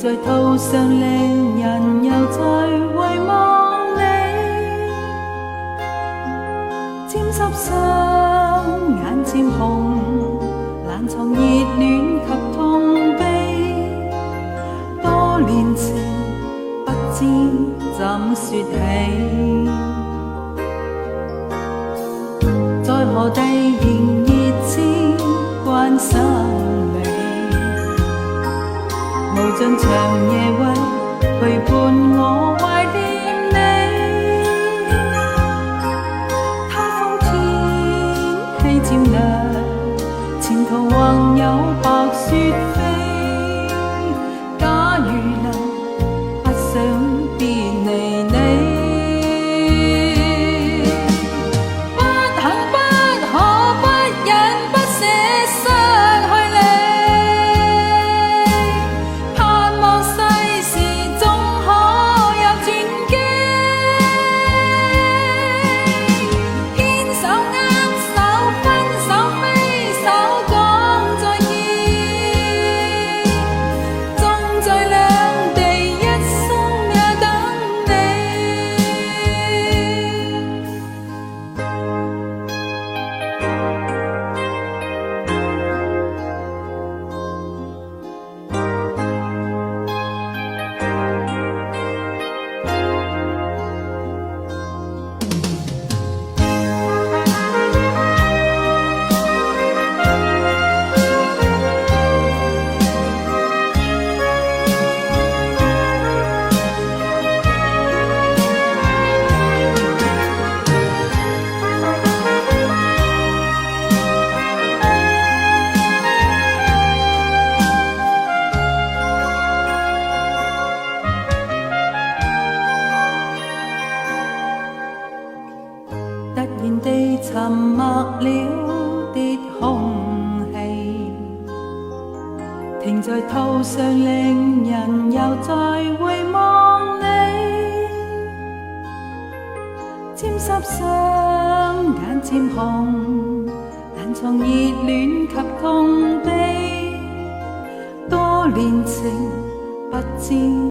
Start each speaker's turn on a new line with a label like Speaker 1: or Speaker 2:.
Speaker 1: 在途上，令人又再遺忘你。沾濕雙眼漸紅，難藏熱戀及痛悲。多年情不知怎說起，在何地仍熱切關心你。無盡長夜為陪伴我懷念你。他風天氣漸涼，前途橫有白雪飛。假如能不想別離你，不肯不可不忍不捨失去你。盼望世事終可有轉機，牽手握手分手揮手講再見，縱在兩地一生也等你。突然地沉默了的空氣，停在途上，令人又再遺忘你。沾濕雙眼漸紅，難藏熱戀及痛悲。多年情不知